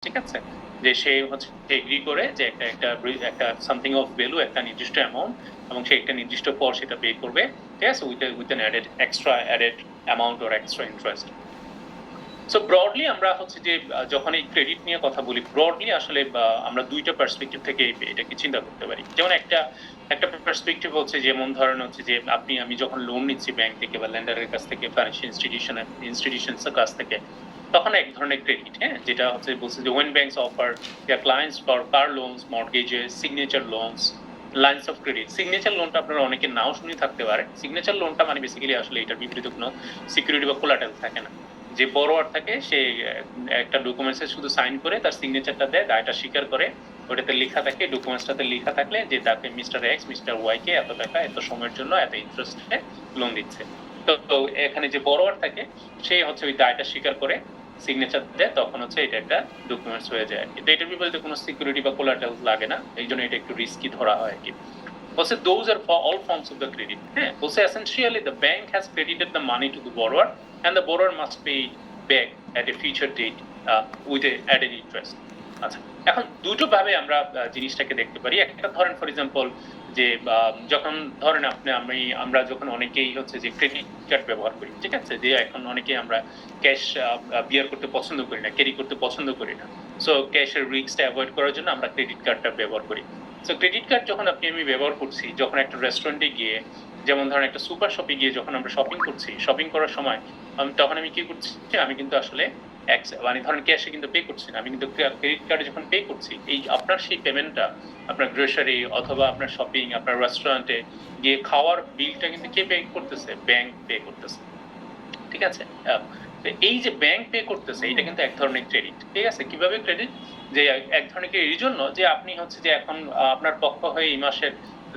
ঠিক আছে? যে সে হচ্ছে এগ্রি করে যে একটা একটা একটা সামথিং অফ ভ্যালু, একটা নির্দিষ্ট অ্যামাউন্ট, এবং সে একটা নির্দিষ্ট পর সেটা পে করবে। ঠিক আছে? With an extra added amount or extra interest. So broadly আমরা হচ্ছে যে যখন এই ক্রেডিট নিয়ে কথা বলি, ব্রডলি আসলে আমরা দুইটা পার্সপেক্টিভ থেকে এটাকে চিন্তা করতে পারি। যেমন একটা একটা পার্সপেক্টিভ হচ্ছে, যেমন ধরেন হচ্ছে যে আমি যখন লোন নিচ্ছি ব্যাংক থেকে বা লেন্ডারের কাছ থেকে, ফাইন্যান্সিয়াল ইনস্টিটিউশনস এর কাছ থেকে, তখন এক ধরনের ক্রেডিট, হ্যাঁ, যেটা হচ্ছে বলছে যে when banks offer their clients for car loans, mortgages, signature loans, lines of credit. Signature লোনটা আপনারা অনেকে নাও শুনে থাকতে পারে। সিগনেচার লোনটা মানে বেসিক্যালি আসলে এটার বিপরীত কোনো সিকিউরিটি বা কোলাটেরাল থাকে না। যে বড়োয়ার থাকে সে একটা ডকুমেন্টসে শুধু সাইন করে তার সিগনেচারটা দেয়, দায়টা স্বীকার করে, ওটাতে লেখা থাকে, ডকুমেন্টসটাতে লেখা থাকলে যে তাকে মিস্টার এক্স মিস্টার ওয়াই কে এত টাকা এত সময়ের জন্য এত ইন্টারেস্টে লোন দিচ্ছে। তো এখানে যে বড়োয়ার থাকে সে হচ্ছে ওই দায়টা স্বীকার করে সিগনেচার দেয়, তখন হচ্ছে এটা একটা ডকুমেন্টস হয়ে যায় আর কি। তো এটার বিপরীতে কোনো সিকিউরিটি বা কোলাটেরাল লাগে না, এই জন্য এটা একটু রিস্কি ধরা হয় আর কি। বলছে those are for all forms of the credit, হ্যাঁ, বলছে essentially the bank has credited the money to the borrower and the borrower must pay back at a future date with a added interest. আচ্ছা, এখন দুটো ভাবে আমরা জিনিসটাকে দেখতে পারি। একটা ধরেন ফর এক্সাম্পল যে যখন ধরেন আমরা যখন অনেকেই হচ্ছে যে ক্রেডিট কার্ড ব্যবহার করি, ঠিক আছে, যে এখন অনেকেই আমরা ক্যাশ বিয়ার করতে পছন্দ করি না, ক্যারি করতে পছন্দ করি না। সো ক্যাশের রিস্কটা অ্যাভয়েড করার জন্য আমরা ক্রেডিট কার্ডটা ব্যবহার করি। সো ক্রেডিট কার্ড যখন আমি ব্যবহার করছি, যখন একটা রেস্টুরেন্টে গিয়ে, যেমন ধরেন একটা সুপার শপে গিয়ে যখন আমরা শপিং করছি, শপিং করার সময় তখন আমি কি করছি, আমি কিন্তু আসলে মানে ধরেন ক্যাশে কিন্তু পে করছি না, আমি কিন্তু ক্রেডিট কার্ডে যখন পে করছি, এই আপনার সেই পেমেন্টটা আপনার গ্রোসারি অথবা আপনার শপিং, আপনার রেস্টুরেন্টে গিয়ে খাওয়ার বিলটা কিন্তু কে পে করতেছে? ব্যাংক পে করতেছে। ঠিক আছে? এই যে ব্যাংক পে করতেছে, এটা কিন্তু এক ধরনের ক্রেডিট। ঠিক আছে? কিভাবে ক্রেডিট? যে এক ধরনের ক্রেডিট এই জন্য যে আপনি হচ্ছে যে এখন আপনার পক্ষ হয়ে এই মাসের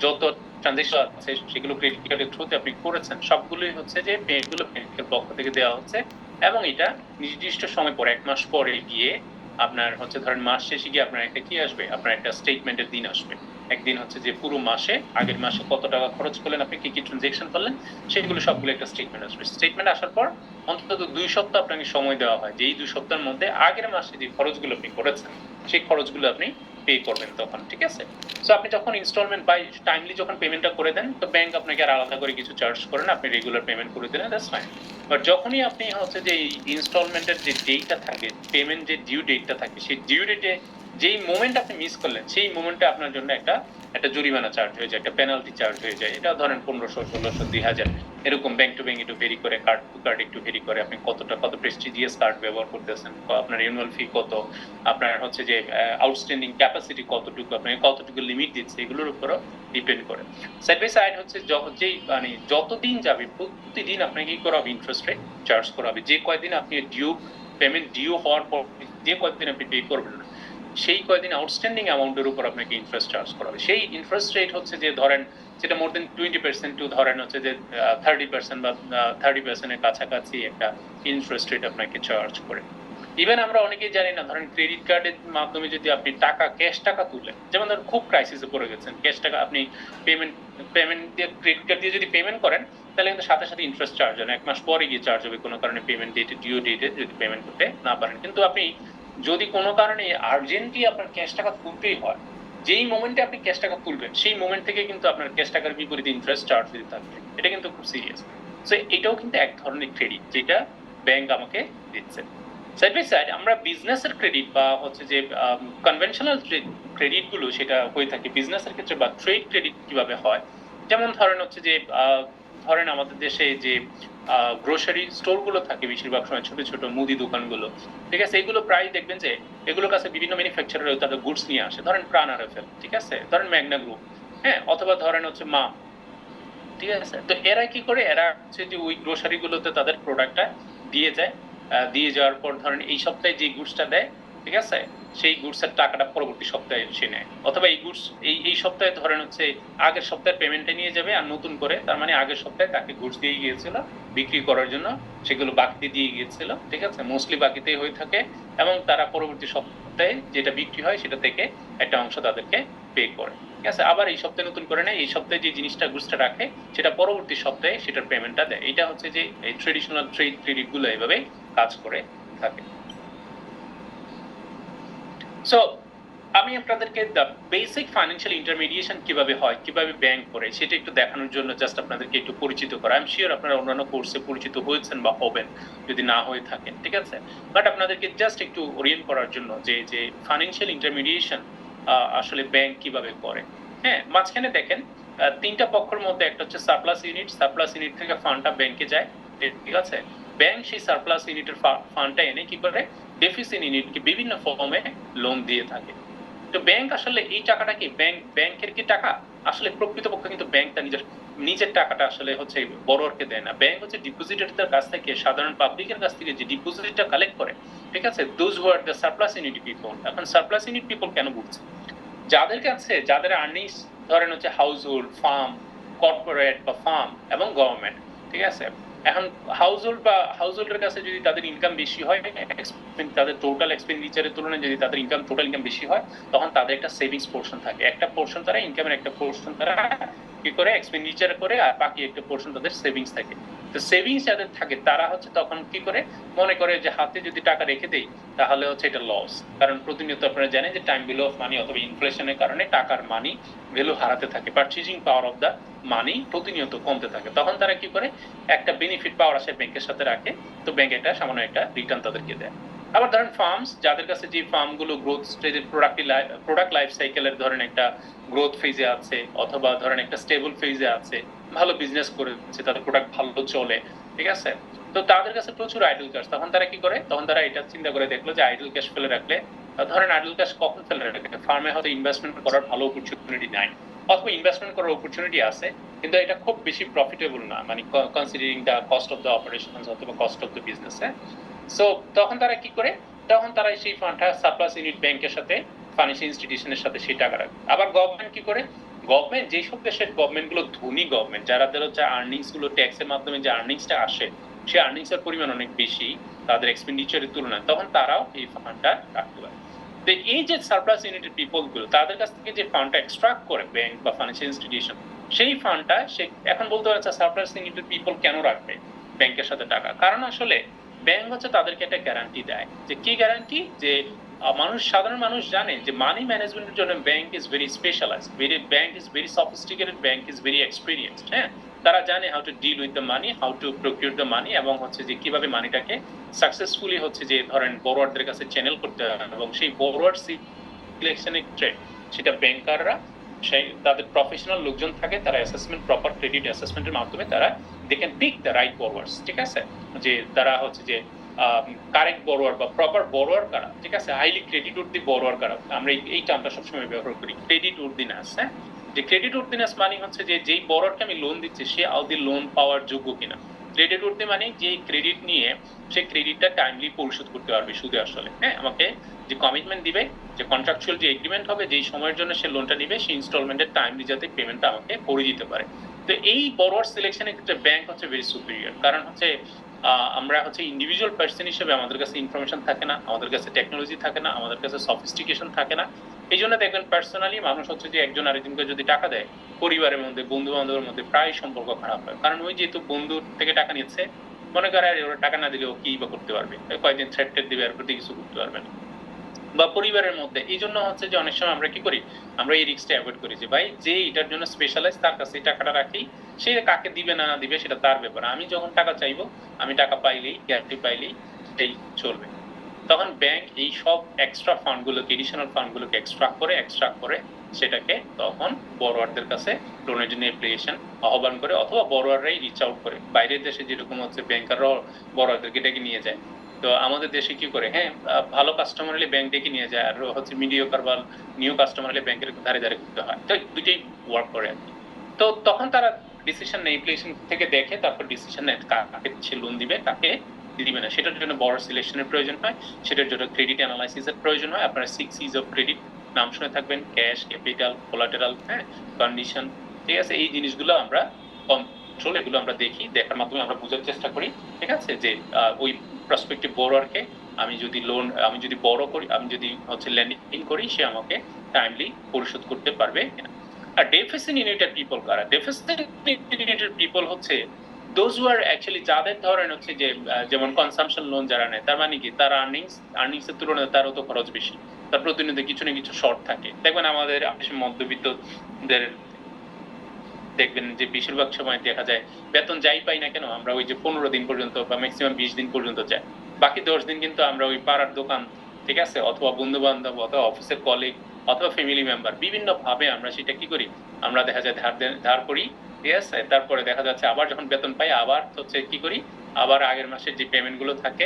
যত ট্রানজাকশন আছে সেগুলো ক্রেডিট কার্ডের থ্রুতে আপনি করেছেন, সবগুলোই হচ্ছে যে পেগুলো ব্যাংকের পক্ষ থেকে দেওয়া হচ্ছে, এবং এটা নির্দিষ্ট সময় পরে ১ মাস পরে গিয়ে আপনার হচ্ছে ধরেন মাস শেষে গিয়ে আপনার একটা কি আসবে? আপনার একটা স্টেটমেন্টের দিন আসবে। একদিন হচ্ছে যে পুরো মাসে আগের মাসে কত টাকা খরচ করলেন, আপনি কি ট্রানজাকশন করলেন, সেগুলো সবগুলো একটা স্টেটমেন্ট আসবে। স্টেটমেন্ট আসার পর অন্তত ২ সপ্তাহ আপনাকে সময় দেওয়া হয় যে এই ২ সপ্তাহের মধ্যে আগের মাসে যে খরচগুলো আপনি করেছেন সেই খরচগুলো আপনি পে করবেন তখন। ঠিক আছে? সো আপনি যখন ইনস্টলমেন্ট বাই টাইমলি যখন পেমেন্টটা করে দেন, তো ব্যাংক আপনাকে আর আলাদা করে কিছু চার্জ করে না, আপনি রেগুলার পেমেন্ট করে দিলেন, দ্যাটস ফাইন। বাট যখনই আপনি হচ্ছে যে এই ইনস্টলমেন্টের যে ডেটটা থাকে, পেমেন্ট যে ডিউ ডেটটা থাকে, সেই ডিউ ডেটে যেই মোমেন্ট আপনি মিস করলেন, সেই মোমেন্টে আপনার জন্য একটা একটা জরিমানা চার্জ হয়ে যায়, একটা পেনাল্টি চার্জ হয়ে যায়। এটা ধরেন ১৫০০, ১৬০০, ২০০০ এরকম ব্যাংক টু ব্যাংক একটু ভেরি করে, কার্ড টু কার্ড একটু ভেরি করে, আপনি কত প্রেস্টিজিয়াস কার্ড ব্যবহার করতেছেন, আপনার অ্যানুয়াল ফি কত, আপনার হচ্ছে যে আউটস্ট্যান্ডিং ক্যাপাসিটি কতটুকু, আপনাকে কতটুকু লিমিট দিচ্ছে, এগুলোর উপরও ডিপেন্ড করে। সাইড বাই সাইড হচ্ছে যেই মানে যতদিন যাবে প্রতিদিন আপনাকে কি করা হবে? ইন্টারেস্ট রেট চার্জ করা হবে। যে কয়দিন আপনি পেমেন্ট ডিউ হওয়ার পর যে কয়দিন আপনি পে করবেন না, সেই কয়দিন আউটস্ট্যান্ডিং অ্যামাউন্টের উপর আপনাকে ইন্টারেস্ট চার্জ করা হবে। সেই ইন্টারেস্ট রেট হচ্ছে যে ধরেন যেটা মোর দেন 20% টু ধরেন হচ্ছে যে 30% বা 30% এর কাছাকাছি একটা ইন্টারেস্ট রেট আপনাকে চার্জ করে। ইভেন আমরা অনেকেই জানি না, ধরেন ক্রেডিট কার্ডের মাধ্যমে যদি আপনি ক্যাশ টাকা তুলেন, যেমন ধরেন খুব ক্রাইসিসে পড়ে গেছেন, ক্যাশ টাকা আপনি পেমেন্ট পেমেন্ট দিয়ে ক্রেডিট কার্ড দিয়ে যদি পেমেন্ট করেন, তাহলে কিন্তু সাথে সাথে ইন্টারেস্ট চার্জ হয় না, ১ মাস পরে গিয়ে চার্জ হবে কোনো কারণে পেমেন্ট ডেটে, ডিউ ডেটে যদি পেমেন্ট করতে না পারেন। কিন্তু আপনি যদি কোনো কারণে আর্জেন্টলি আপনার ক্যাশ টাকা তুলতেই হয়, যেই মোমেন্টে আপনি ক্যাশ টাকা তুলবেন সেই মোমেন্ট থেকে কিন্তু আপনার ক্যাশ টাকার বিপরীতে ইন্টারেস্ট চার্জ দিতে থাকবে। এটা কিন্তু খুব সিরিয়াস। সো এটাও কিন্তু এক ধরনের ক্রেডিট যেটা ব্যাংক আমাকে দিচ্ছে। সাইড বাই সাইড আমরা বিজনেসের ক্রেডিট বা হচ্ছে যে কনভেনশনাল ক্রেডিট গুলো সেটা হয়ে থাকে বিজনেসের ক্ষেত্রে, বা ট্রেড ক্রেডিট কিভাবে হয়, যেমন ধরেন হচ্ছে যে ধরেন আমাদের দেশে যে গ্রোসারি স্টোর গুলো থাকে বেশিরভাগ সময়, ছোট ছোট মুদি দোকানগুলো, ঠিক আছে, এগুলো প্রায় দেখবেন যে এগুলোর কাছে বিভিন্ন ম্যানুফ্যাকচারার তাদের গুডস নিয়ে আসে, ধরেন প্রাণ আরএফএল, ঠিক আছে, ধরেন ম্যাগনা গ্রুপ, হ্যাঁ, অথবা ধরেন হচ্ছে মা, ঠিক আছে। তো এরা কি করে, এরা হচ্ছে যে ওই গ্রোসারি গুলোতে তাদের প্রোডাক্টটা দিয়ে যায়, দিয়ে যাওয়ার পর ধরেন এই সপ্তাহে যে গুডসটা দেয়, ঠিক আছে, সেই গুডসের টাকাটা পরবর্তী সপ্তাহে সে নেয়, অথবা এই গুডস এই সপ্তাহে ধরেন হচ্ছে আগের সপ্তাহের পেমেন্টটা নিয়ে যাবে আর নতুন করে, তার মানে আগের সপ্তাহে তাকে গুডস দিয়ে গিয়েছিল বিক্রি করার জন্য, সেগুলো বাকিতে দিয়ে গিয়েছিল, ঠিক আছে, মোস্টলি বাকিতেই হয়ে থাকে, এবং তারা পরবর্তী সপ্তাহে যেটা বিক্রি হয় সেটা থেকে একটা অংশ তাদেরকে পে করে। ঠিক আছে, আবার এই সপ্তাহে নতুন করে নেয়, এই সপ্তাহে যে জিনিসটা গুডসটা রাখে সেটা পরবর্তী সপ্তাহে সেটার পেমেন্টটা দেয়। এটা হচ্ছে যে এই ট্রেডিশনাল ট্রেড ক্রেডিট গুলো এইভাবে কাজ করে থাকে। সো আমি আপনাদেরকে দ্য বেসিক ফাইন্যান্সিয়াল ইন্টারমিডিয়েশন কিভাবে হয়, কিভাবে ব্যাংক করে, সেটা একটু দেখানোর জন্য জাস্ট আপনাদেরকে একটু পরিচিত করা। আই এম শিওর আপনারা অন্যান্য কোর্সে পরিচিত হয়েছেন বা হবেন, যদি না হয়ে থাকেন, ঠিক আছে? বাট আপনাদেরকে জাস্ট একটু ওরিয়েন্ট করার জন্য যে ফাইন্যান্সিয়াল ইন্টারমিডিয়েশন আসলে ব্যাংক কিভাবে করে। হ্যাঁ, মাঝখানে দেখেন ৩টা পক্ষের মধ্যে একটা হচ্ছে সারপ্লাস ইউনিট থেকে ফান্ডটা ব্যাংকে যায়, ঠিক আছে? ব্যাংক সেই সারপ্লাস ইউনিটের ফান্ডটা এনে কি করে ডেফিসিট ইউনিটকে বিভিন্ন ফর্মে লোন দিয়ে থাকে। তো ব্যাংক আসলে এই টাকাটা কি ব্যাংকের কি টাকা? আসলে প্রকৃতপক্ষে কিন্তু ব্যাংক তার নিজের টাকাটা আসলে হচ্ছে বড়োয়ারকে দেয় না। ব্যাংক হচ্ছে ডিপোজিটরদের কাছ থেকে, সাধারণ পাবলিকের কাছ থেকে যে ডিপোজিটটা কালেক্ট করে, ঠিক আছে? Those who are the surplus unit people. এখন সারপ্লাস ইউনিট পিপল কেন বলছি? যাদের কাছে, যাদের আর্নিংস ধরেন হচ্ছে হাউস হোল্ড, ফার্ম, কর্পোরেট বা ফার্ম এবং গভর্নমেন্ট, ঠিক আছে? এখন হাউস হোল্ডের কাছে যদি তাদের ইনকাম বেশি হয়, তাদের টোটাল এক্সপেন্ডিচারের তুলনায় যদি তাদের টোটাল ইনকাম বেশি হয়, তখন তাদের একটা সেভিংস পোর্শন থাকে। একটা পোর্শন তারা ইনকামের, একটা পোর্শন তারা কি করে এক্সপেন্ডিচার করে, আর বাকি একটা পোর্শন তাদের সেভিংস থাকে। তো সেভিংস যাদের থাকে তারা হচ্ছে তখন কি করে মনে করে যে হাতে যদি টাকা রেখে দেই তাহলে হচ্ছে এটা লস। কারণ প্রতিনিয়ত আপনারা জানেন যে টাইম ভ্যালু অফ মানি অথবা ইনফ্লেশনের কারণে টাকার মানি ভ্যালু হারাতে থাকে, পারচেজিং পাওয়ার অফ দা মানি প্রতিনিয়ত কমতে থাকে। তখন তারা কি করে একটা বেনিফিট পাওয়ার আশায় ব্যাংকের সাথে রাখে, তো ব্যাংক একটা সামান্য একটা রিটার্ন তাদেরকে দেয়। আবার ধরেন ফার্মস, যাদের কাছে যে ফার্মগুলো গ্রোথ স্টেজের প্রোডাক্ট লাইফ সাইকেলের ধরেন একটা গ্রোথ ফেজে আছে, অথবা ধরেন একটা স্টেবল ফেজে আছে, ভালো বিজনেস করেছে, তাদের প্রোডাক্ট ভালো চলে, ঠিক আছে? তো তাদের কাছে প্রচুর আইডল ক্যাশ। তখন তারা কি করে, তখন তারা এটা চিন্তা করে দেখলো যে আইডল ক্যাশ ফেলে রাখলে, ধরেন আইডল ক্যাশ কখন ফেলে রাখলে, ফার্মে হয়তো ইনভেস্টমেন্ট করার ভালো অপরচুনিটি নাই, অথবা ইনভেস্টমেন্ট করার অপরচুনিটি আছে কিন্তু এটা খুব বেশি প্রফিটেবল না, মানে considering the cost of the operations অথবা কস্ট অফ দ্য বিজনেস। হ্যাঁ, সো তখন তারা কি করে, তখন তারা সেই ফান্ডটা সারপ্লাস ইউনিট ব্যাংকের সাথে, ফাইন্যান্সিয়াল ইনস্টিটিউশনের সাথে সেই টাকা রাখে। আবার গভর্নমেন্ট কি করে, গভর্নমেন্ট যেসব দেশের গভর্নমেন্ট গুলো ধনী গভর্নমেন্ট, যাদের হচ্ছে আর্নিংস গুলো ট্যাক্সের মাধ্যমে যে আর্নিংসটা আসে, সেই আর্নিংস এর পরিমাণ অনেক বেশি তাদের এক্সপেন্ডিচারের তুলনায়, তখন তারাও এই ফান্ডটা রাখতে পারে। তো এই যে সারপ্লাস ইউনিটের পিপল গুলো, তাদের কাছ থেকে যে ফান্ডটা এক্সট্রাক্ট করে ব্যাংক বা ফাইন্যান্সিয়াল ইনস্টিটিউশন, সেই ফান্ডটা সে এখন বলতে পারছে সারপ্লাস ইউনিটের পিপল কেন রাখবে ব্যাংকের সাথে টাকা? কারণ আসলে ব্যাংক হচ্ছে তাদেরকে একটা গ্যারান্টি দেয়। যে কি গ্যারান্টি? যে সাধারণ মানুষ জানে যে মানি ম্যানেজমেন্টের জন্য bank is very specialized, bank is very sophisticated, bank is very experienced. হ্যাঁ, তারা জানে how to deal with the money, how to procure the money, এবং হচ্ছে যে কিভাবে মানিটাকে সাকসেসফুলি হচ্ছে যে ধরেন বড়োয়ারদের কাছে চ্যানেল করতে হয়, এবং সেই বড়োয়ার সিলেকশনের ট্রেড সেটা ব্যাংকাররা, সেই তাদের প্রফেশনাল লোকজন থাকে, তারা অ্যাসেসমেন্ট, প্রপার ক্রেডিট অ্যাসেসমেন্টের মাধ্যমে তারা they can pick the right borrowers, ঠিক আছে? যে তারা হচ্ছে যে কারেক্ট বরোয়ার বা প্রপার বরোয়ার কারা, ঠিক আছে? হাইলি ক্রেডিট উর্দি বরোয়ার কারা, আমরা এই টার্মটা সবসময় ব্যবহার করি, ক্রেডিট উর্দিনাস। হ্যাঁ, যে ক্রেডিট উর্দিনাস মানে হচ্ছে যে যেই বরোয়ারকে আমি লোন দিচ্ছি সে আদৌ লোন পাওয়ার যোগ্য কিনা। ক্রেডিট উর্দি মানে যে ক্রেডিট নিয়ে সে ক্রেডিটটা টাইমলি পরিশোধ করতে পারবে সুদে আসলে। হ্যাঁ, আমাকে যে কমিটমেন্ট দিবে, যে কন্ট্রাকচুয়াল যে এগ্রিমেন্ট হবে, যেই সময়ের জন্য সে লোনটা নিবে, সেই ইনস্টলমেন্টের টাইমলি যাতে পেমেন্টটা আমাকে করে দিতে পারে। তো এই বরোয়ার সিলেকশনের ক্ষেত্রে ব্যাংক হচ্ছে ভেরি সুপিরিয়র। কারণ হচ্ছে আমরা হচ্ছে ইন্ডিভিজুয়াল পার্সন হিসেবে আমাদের কাছে ইনফরমেশন থাকে না, আমাদের কাছে টেকনোলজি থাকে না, আমাদের কাছে সফিস্টিকেশন থাকে না। এই জন্য দেখবেন পার্সোনালি মানুষ হচ্ছে যে একজন আরেকজনকে যদি টাকা দেয়, পরিবারের মধ্যে, বন্ধু বান্ধবের মধ্যে প্রায় সম্পর্ক খারাপ হয়। কারণ ওই যেহেতু বন্ধুর থেকে টাকা নিচ্ছে, মনে করে আর ওরা টাকা না দিলে ও কি বা করতে পারবে, কয়েকদিন থ্রেট দিবে, আর প্রতি কিছু করতে পারবে না। বা পরিবারের মধ্যে, এই জন্য হচ্ছে যে অনেক সময় আমরা কি করি, আমরা এই রিস্কটা অ্যাভয়েড করি যে ভাই যে এটার জন্য স্পেশালাইজ তার কাছে এই টাকাটা রাখি, সে কাকে দিবে না দিবে সেটা তার ব্যাপার, আমি যখন টাকা চাইবো, আমি টাকা পাইলেই, গ্যারান্টি পাইলেই সেই চলবে। তখন ব্যাংক এই সব এক্সট্রা ফান্ডগুলোকে, এডিশনাল ফান্ডগুলোকে এক্সট্রাক্ট করে সেটাকে তখন বড়োয়ারদের কাছে লোনের জন্য অ্যাপ্লিকেশন আহ্বান করে, অথবা বড়োয়াররাই রিচ আউট করে। বাইরের দেশে যেরকম হচ্ছে ব্যাংকাররাও বড়োয়ারদেরকে ডেকে নিয়ে যায়, তো আমাদের দেশে কি করে, হ্যাঁ, ভালো কাস্টমার হলে ব্যাংক ডেকে নিয়ে যায়, আর হচ্ছে মিডিওকার বা নিউ কাস্টমার হলে ব্যাংকের ধারে ধারে করতে হয়। তো দুটোই ওয়ার্ক করে আর কি। তো তখন তারা ডিসিশন নেয়, অ্যাপ্লিকেশন থেকে দেখে, তারপর ডিসিশন নেয় কাকে সে লোন দিবে, কাকে দিবে না। সেটার জন্য বড় সিলেকশনের প্রয়োজন হয়, সেটার জন্য ক্রেডিট অ্যানালাইসিসের প্রয়োজন হয়। আপনারা 6 E's অফ ক্রেডিট নাম শুনে থাকবেন, ক্যাশ, ক্যাপিটাল, কোলাটেরাল, হ্যাঁ, কন্ডিশন, ঠিক আছে? এই জিনিসগুলো আমরা কন্ট্রোল, এগুলো আমরা দেখি, দেখার মাধ্যমে আমরা বোঝার চেষ্টা করি, ঠিক আছে? যে ওই প্রসপেক্টিভ বড়োয়ারকে আমি যদি বড় করি, আমি যদি হচ্ছে লেন্ডিং করি, সে আমাকে টাইমলি পরিশোধ করতে পারবে কিনা। আর ডেফিসিট ইউনিটেড পিপল কারা? ডেফিসিট ইউনিটেড পিপল হচ্ছে দোজ হু আর অ্যাকচুয়ালি যাদের ধরেন হচ্ছে যে যেমন কনসাম্পশন লোন যারা নেয়, তার মানে কি তার আর্নিংস এর তুলনায় তারও তো খরচ বেশি, তার প্রতিনিয়ত কিছু না কিছু শর্ট থাকে। দেখবেন আমাদের মধ্যবিত্তদের দেখবেন যে বেশিরভাগ সময় দেখা যায় বেতন যাই পাই না কেন আমরা ওই যে 15 দিন পর্যন্ত বা ম্যাক্সিমাম 20 দিন পর্যন্ত যাই, বাকি 10 দিন কিন্তু আমরা ওই পাড়ার দোকান, ঠিক আছে, অথবা বন্ধু বান্ধব অথবা অফিসের কলিগ অথবা ফ্যামিলি মেম্বার, বিভিন্ন ভাবে আমরা সেটা কি করি, আমরা দেখা যায় ধার করি, ঠিক আছে। তারপরে দেখা যাচ্ছে আবার যখন বেতন পাই আবার হচ্ছে কি করি, আবার আগের মাসের যে পেমেন্ট গুলো থাকে,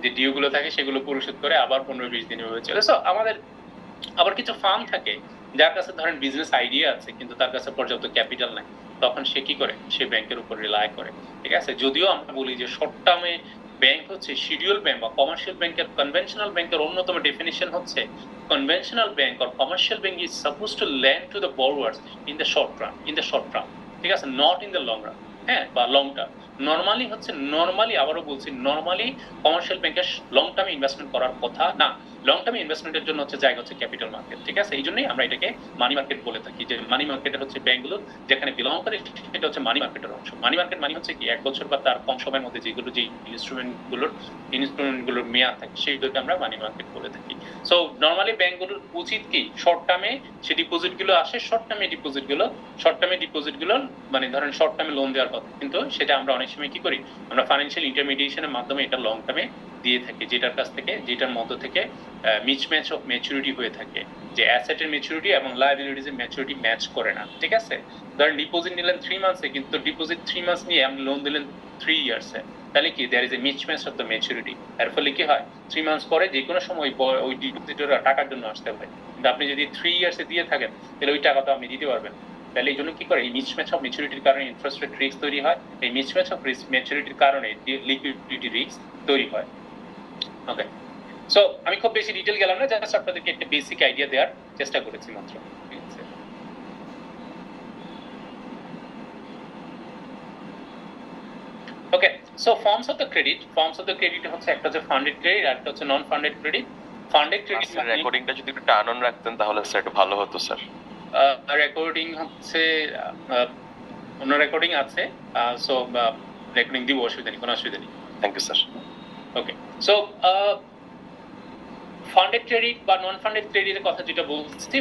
যে ডিউ গুলো থাকে সেগুলো পরিশোধ করে আবার 15-20 দিন এভাবে চলে। সো আমাদের আবার কিছু ফার্ম থাকে যার কাছে ধরেন বিজনেস আইডিয়া আছে কিন্তু তার কাছে পর্যাপ্ত ক্যাপিটাল নাই, তখন সে কি করে, সে ব্যাংকের উপর রিলাই করে, ঠিক আছে। যদিও আমরা বলি যে শর্ট টার্মে ব্যাংক হচ্ছে শিডিউল ব্যাংক বা কমার্শিয়াল ব্যাংকের, কনভেনশনাল ব্যাংকের অন্যতম ডেফিনিশন হচ্ছে conventional bank or commercial bank is suppose to lend to the borrowers in the short term, ঠিক আছে, not in the long run, হ্যাঁ, বা লং টার্ম। নরমালি আবারও বলছি, নরমালি কমার্শিয়াল ব্যাংকের লং টার্মে ইনভেস্টমেন্ট করার কথা না। লং টার্মে ইনভেস্টমেন্টের জন্য হচ্ছে জায়গা হচ্ছে ক্যাপিটাল মার্কেট, ঠিক আছে। এই জন্যই আমরা এটাকে মানি মার্কেট বলে থাকি, যে মানি মার্কেটের হচ্ছে ব্যাংকগুলো যেখানে বিলং করে সেটা হচ্ছে মানি মার্কেটের অংশ। মানি মার্কেট মানে হচ্ছে কি 1 বছর বা তার কম সময়ের মধ্যে যেগুলো যে ইনস্ট্রুমেন্টগুলোর মেয়াদ থাকে সেইগুলোকে আমরা মানি মার্কেট বলে থাকি। সো নরমালি ব্যাংকগুলোর উচিত কি, শর্ট টার্মে সে ডিপোজিটগুলো আসে, শর্ট টার্মে ডিপোজিটগুলো মানে ধরেন শর্ট টার্মে লোন দেওয়ার কথা, কিন্তু সেটা আমরা অনেক সময় কি করি, আমরা ফাইন্যান্সিয়াল ইন্টারমিডিয়েশনের মাধ্যমে এটা লং টার্মে দিয়ে থাকি, যেটার মধ্য থেকে মিসম্যাচ অফ ম্যাচুরিটি হয়ে থাকে, যে অ্যাসেটের ম্যাচুরিটি এবং লায়াবিলিটিজের ম্যাচুরিটি ম্যাচ করে না, ঠিক আছে। ধরেন ডিপোজিট নিলেন 3 মান্থসে, কিন্তু ডিপোজিট 3 মাস নিয়ে আপনি লোন দিলেন 3 ইয়ার্সে, তাহলে কি there is a mismatch of the maturity. এর ফলে কি হয়, 3 মান্থস পরে যে কোনো সময় ওই ডিপোজিটর টাকার জন্য আসতে পারে, কিন্তু আপনি যদি 3 ইয়ার্সে দিয়ে থাকেন তাহলে ওই টাকা তো আপনি দিতে পারবেন। তাহলে এই জন্য কি করে, এই মিসম্যাচ অফ ম্যাচুরিটির কারণে ইন্টারেস্ট রেট রিস্ক তৈরি হয়, এই মিসম্যাচ অফ ম্যাচুরিটির কারণে লিকুইডিটি রিস্ক তৈরি হয়। ওকে, সো আমি খুব বেশি ডিটেল গেলাম না, জাস্ট আপনাদেরকে একটা বেসিক আইডিয়া দেওয়ার চেষ্টা করেছি মাত্র। Okay, so forms of the credit হচ্ছে একটা হচ্ছে ফান্ডেড ক্রেডিট আর একটা হচ্ছে non funded credit. Funded credit রেকর্ডিংটা যদি একটু টার্ন অন রাখতেন তাহলে স্যার একটু ভালো হতো স্যার। রেকর্ডিং হচ্ছে অন্য রেকর্ডিং আছে, সো রেকর্ডিং দিব, অসুবিধা নেই, কোনো অসুবিধা নেই। Thank you sir. Okay, so funded credit বা নন ফান্ডেড ক্রেডিটের কথা যেটা বলছি,